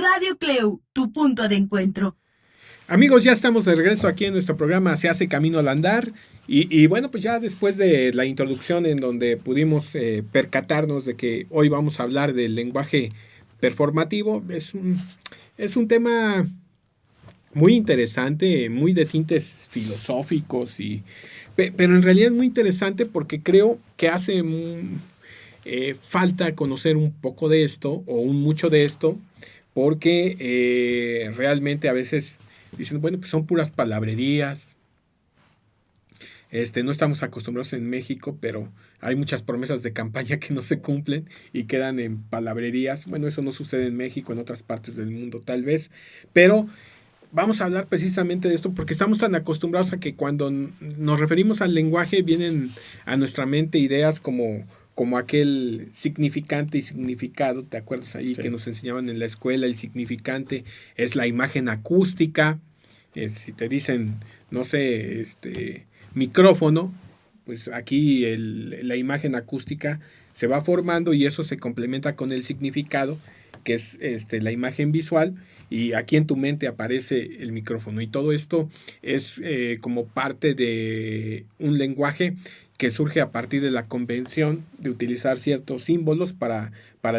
Radio Cleu, tu punto de encuentro. Amigos, ya estamos de regreso aquí en nuestro programa Se hace camino al andar y bueno, pues ya después de la introducción en donde pudimos percatarnos de que hoy vamos a hablar del lenguaje performativo, es un tema muy interesante, muy de tintes filosóficos, pero en realidad es muy interesante porque creo que hace falta conocer un poco de esto o mucho de esto porque realmente a veces dicen, bueno, pues son puras palabrerías. No estamos acostumbrados en México, pero hay muchas promesas de campaña que no se cumplen y quedan en palabrerías. Bueno, eso no sucede en México, en otras partes del mundo tal vez, pero vamos a hablar precisamente de esto porque estamos tan acostumbrados a que cuando nos referimos al lenguaje vienen a nuestra mente ideas como aquel significante y significado. ¿Te acuerdas ahí que nos enseñaban en la escuela? El significante es la imagen acústica. Si te dicen, no sé, micrófono, pues aquí la imagen acústica se va formando y eso se complementa con el significado, que es la imagen visual, y aquí en tu mente aparece el micrófono. Y todo esto es como parte de un lenguaje que surge a partir de la convención de utilizar ciertos símbolos para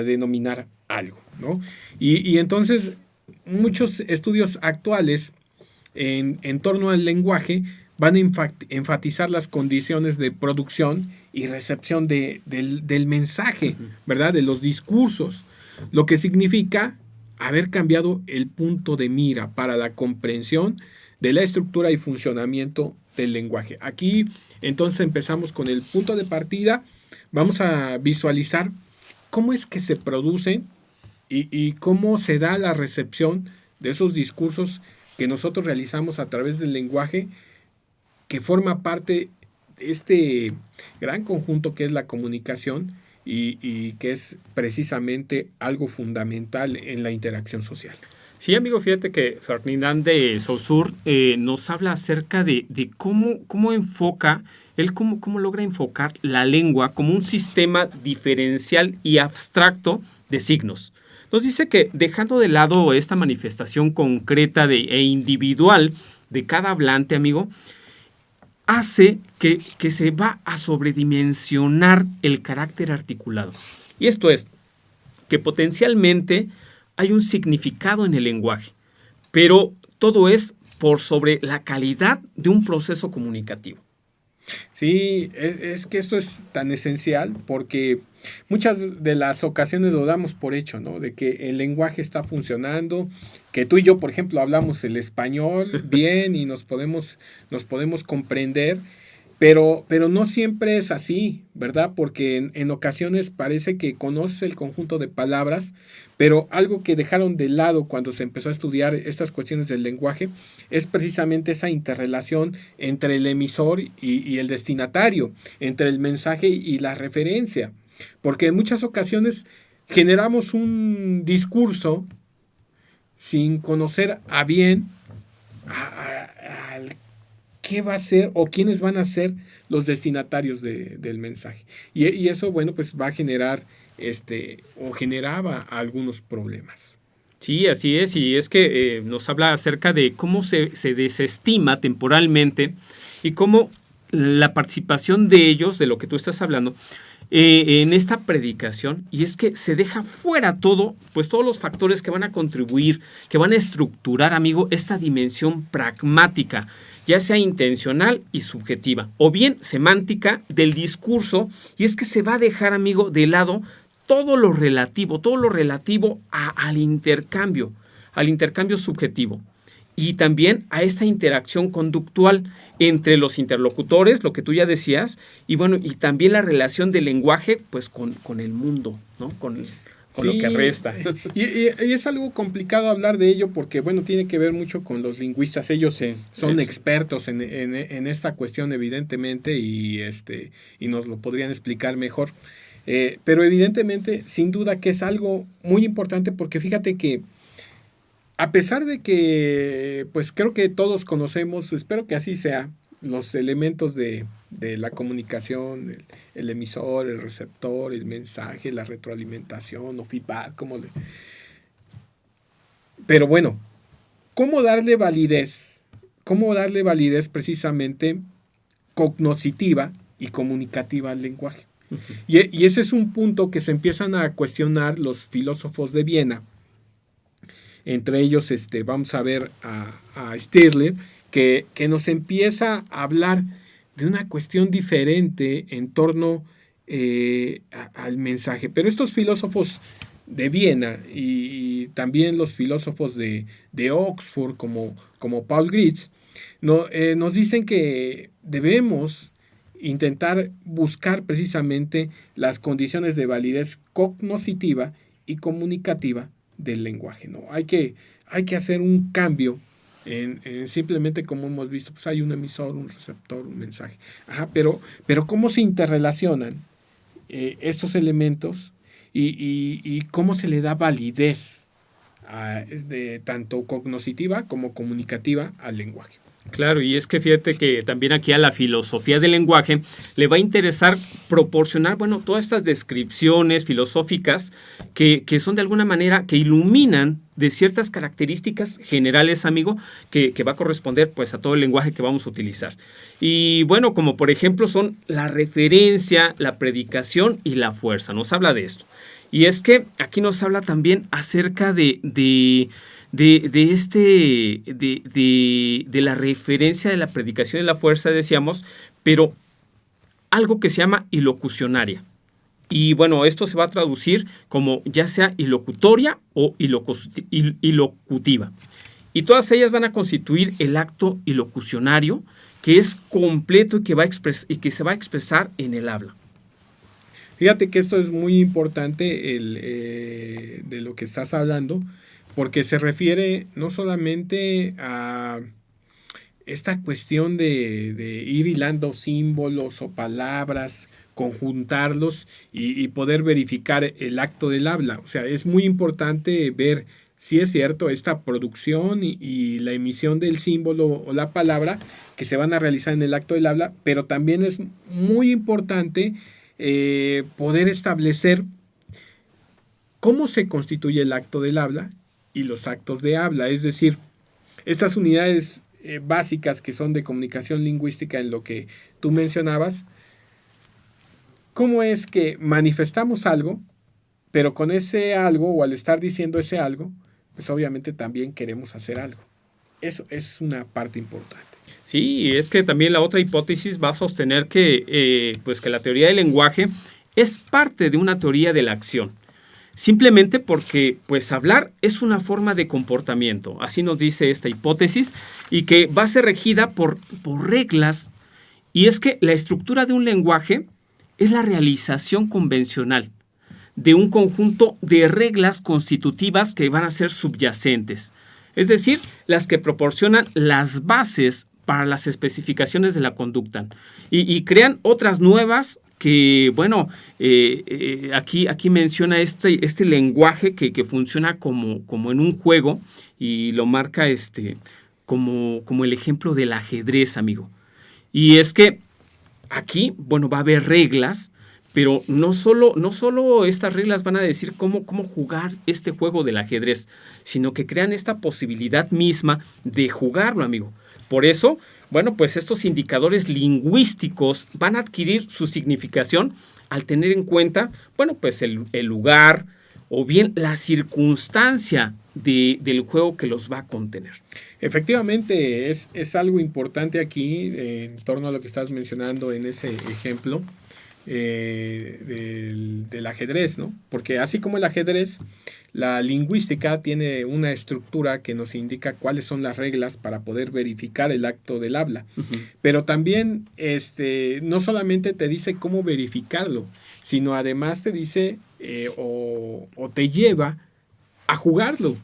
denominar algo, ¿no? Y entonces muchos estudios actuales en torno al lenguaje van a enfatizar las condiciones de producción y recepción del mensaje, ¿verdad? De los discursos, lo que significa haber cambiado el punto de mira para la comprensión de la estructura y funcionamiento del lenguaje. Aquí entonces empezamos con el punto de partida, vamos a visualizar cómo es que se producen y cómo se da la recepción de esos discursos que nosotros realizamos a través del lenguaje, que forma parte de este gran conjunto que es la comunicación y que es precisamente algo fundamental en la interacción social. Sí, amigo, fíjate que Ferdinand de Saussure nos habla acerca de cómo enfoca, él cómo logra enfocar la lengua como un sistema diferencial y abstracto de signos. Nos dice que dejando de lado esta manifestación concreta e individual de cada hablante, amigo, hace que se va a sobredimensionar el carácter articulado. Y esto es, que potencialmente hay un significado en el lenguaje, pero todo es por sobre la calidad de un proceso comunicativo. Sí, es que esto es tan esencial porque muchas de las ocasiones lo damos por hecho, ¿no? De que el lenguaje está funcionando, que tú y yo, por ejemplo, hablamos el español bien y nos podemos comprender, pero no siempre es así, ¿verdad? Porque en ocasiones parece que conoces el conjunto de palabras, pero algo que dejaron de lado cuando se empezó a estudiar estas cuestiones del lenguaje es precisamente esa interrelación entre el emisor y el destinatario, entre el mensaje y la referencia. Porque en muchas ocasiones generamos un discurso sin conocer a bien al qué va a ser o quiénes van a ser los destinatarios del mensaje. Y eso, bueno, pues va a generar o generaba algunos problemas. Sí, así es, y es que nos habla acerca de cómo se desestima temporalmente y cómo la participación de ellos, de lo que tú estás hablando, en esta predicación, y es que se deja fuera todo, pues todos los factores que van a contribuir, que van a estructurar, amigo, esta dimensión pragmática, ya sea intencional y subjetiva, o bien semántica del discurso, y es que se va a dejar, amigo, de lado todo lo relativo al intercambio subjetivo. Y también a esta interacción conductual entre los interlocutores, lo que tú ya decías, y bueno, y también la relación del lenguaje, pues con el mundo, ¿no? Con sí, lo que resta. Y es algo complicado hablar de ello porque, bueno, tiene que ver mucho con los lingüistas. Ellos son expertos en esta cuestión, evidentemente, y nos lo podrían explicar mejor. Pero evidentemente, sin duda que es algo muy importante porque fíjate que a pesar de que, pues creo que todos conocemos, espero que así sea, los elementos de la comunicación, el emisor, el receptor, el mensaje, la retroalimentación o feedback, Pero bueno, ¿cómo darle validez? ¿Cómo darle validez precisamente cognoscitiva y comunicativa al lenguaje? Y ese es un punto que se empiezan a cuestionar los filósofos de Viena. Entre ellos vamos a ver a Stirler, que nos empieza a hablar de una cuestión diferente en torno al mensaje. Pero estos filósofos de Viena y también los filósofos de Oxford, como Paul Gritz, nos dicen que debemos intentar buscar precisamente las condiciones de validez cognoscitiva y comunicativa del lenguaje, ¿no? Hay que hacer un cambio en simplemente, como hemos visto, pues hay un emisor, un receptor, un mensaje. Pero ¿cómo se interrelacionan estos elementos y cómo se le da validez tanto cognoscitiva como comunicativa al lenguaje? Claro, y es que fíjate que también aquí a la filosofía del lenguaje le va a interesar proporcionar, bueno, todas estas descripciones filosóficas que son de alguna manera, que iluminan de ciertas características generales, amigo, que va a corresponder pues a todo el lenguaje que vamos a utilizar. Y bueno, como por ejemplo son la referencia, la predicación y la fuerza, nos habla de esto. Y es que aquí nos habla también acerca de la referencia de la predicación y la fuerza, decíamos, pero algo que se llama ilocucionaria. Y bueno, esto se va a traducir como ya sea ilocutoria o ilocutiva. Y todas ellas van a constituir el acto ilocucionario, que es completo y que se va a expresar en el habla. Fíjate que esto es muy importante de lo que estás hablando, porque se refiere no solamente a esta cuestión de ir hilando símbolos o palabras, conjuntarlos y poder verificar el acto del habla. O sea, es muy importante ver si es cierto esta producción y la emisión del símbolo o la palabra que se van a realizar en el acto del habla, pero también es muy importante poder establecer cómo se constituye el acto del habla y los actos de habla, es decir, estas unidades básicas que son de comunicación lingüística en lo que tú mencionabas, cómo es que manifestamos algo, pero con ese algo o al estar diciendo ese algo, pues obviamente también queremos hacer algo. Eso es una parte importante. Sí, es que también la otra hipótesis va a sostener que la teoría del lenguaje es parte de una teoría de la acción. Simplemente porque pues hablar es una forma de comportamiento, así nos dice esta hipótesis, y que va a ser regida por reglas. Y es que la estructura de un lenguaje es la realización convencional de un conjunto de reglas constitutivas que van a ser subyacentes, es decir, las que proporcionan las bases para las especificaciones de la conducta y crean otras nuevas que, bueno, aquí menciona este lenguaje que funciona como en un juego y lo marca como el ejemplo del ajedrez, amigo. Y es que aquí, bueno, va a haber reglas, pero no solo estas reglas van a decir cómo jugar este juego del ajedrez, sino que crean esta posibilidad misma de jugarlo, amigo. Por eso, bueno, pues estos indicadores lingüísticos van a adquirir su significación al tener en cuenta, bueno, pues el lugar o bien la circunstancia del juego que los va a contener. Efectivamente, es algo importante aquí en torno a lo que estás mencionando en ese ejemplo del ajedrez, ¿no? Porque así como el ajedrez, la lingüística tiene una estructura que nos indica cuáles son las reglas para poder verificar el acto del habla. Uh-huh. Pero también no solamente te dice cómo verificarlo, sino además te dice o te lleva a jugarlo.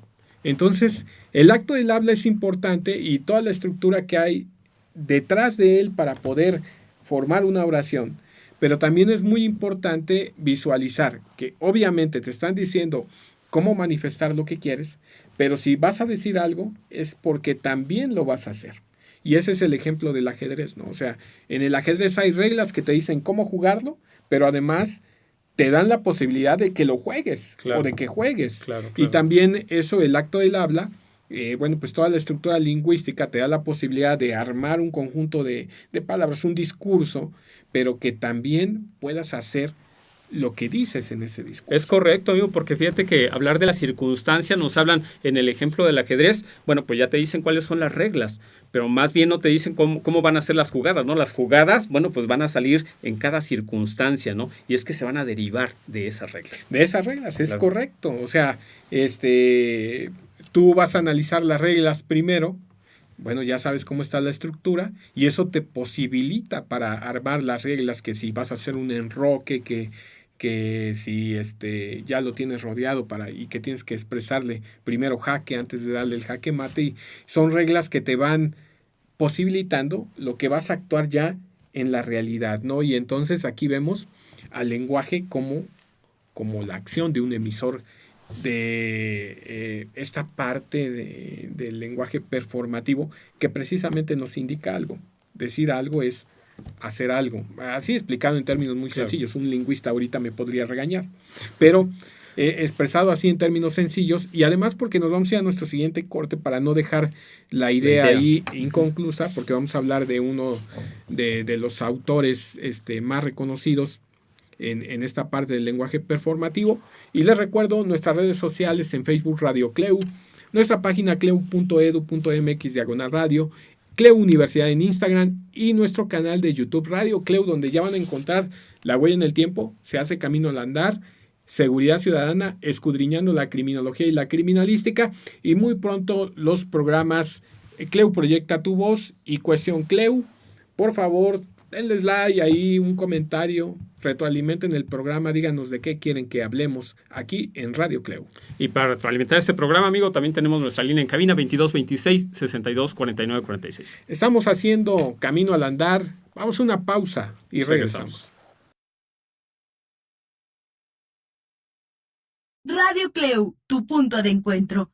Entonces, el acto del habla es importante y toda la estructura que hay detrás de él para poder formar una oración. Pero también es muy importante visualizar que obviamente te están diciendo cómo manifestar lo que quieres, pero si vas a decir algo es porque también lo vas a hacer. Y ese es el ejemplo del ajedrez, ¿no? O sea, en el ajedrez hay reglas que te dicen cómo jugarlo, pero además te dan la posibilidad de que lo juegues Claro. o de que juegues. Claro, Y claro. también eso, el acto del habla, bueno, pues toda la estructura lingüística te da la posibilidad de armar un conjunto de palabras, un discurso, pero que también puedas hacer lo que dices en ese discurso. Es correcto, amigo, porque fíjate que hablar de la circunstancia, nos hablan en el ejemplo del ajedrez, bueno, pues ya te dicen cuáles son las reglas, pero más bien no te dicen cómo van a ser las jugadas, ¿no? Las jugadas, bueno, pues van a salir en cada circunstancia, ¿no? Y es que se van a derivar de esas reglas. De esas reglas, es Claro. correcto. O sea, tú vas a analizar las reglas primero, bueno, ya sabes cómo está la estructura, y eso te posibilita para armar las reglas, que si vas a hacer un enroque, que si ya lo tienes rodeado y que tienes que expresarle primero jaque antes de darle el jaque mate, y son reglas que te van posibilitando lo que vas a actuar ya en la realidad, ¿no? Y entonces aquí vemos al lenguaje como la acción de un emisor de esta parte del lenguaje performativo que precisamente nos indica algo. Decir algo es hacer algo. Así explicado en términos muy sencillos. Un lingüista ahorita me podría regañar. Pero expresado así en términos sencillos, y además porque nos vamos a ir a nuestro siguiente corte para no dejar la idea ahí inconclusa, porque vamos a hablar de uno de los autores más reconocidos en esta parte del lenguaje performativo. Y les recuerdo nuestras redes sociales: en Facebook Radio CLEU, nuestra página cleu.edu.mx/radio, CLEU Universidad en Instagram, y nuestro canal de YouTube Radio CLEU, donde ya van a encontrar La Huella en el Tiempo, Se hace camino al andar, Seguridad Ciudadana, Escudriñando la Criminología y la Criminalística, y muy pronto los programas CLEU Proyecta tu Voz y Cuestión CLEU. Por favor, denles like ahí, un comentario, retroalimenten el programa, díganos de qué quieren que hablemos aquí en Radio CLEU. Y para retroalimentar este programa, amigo, también tenemos nuestra línea en cabina 2226-6249-46. Estamos haciendo Camino al Andar. Vamos a una pausa y regresamos. Radio CLEU, tu punto de encuentro.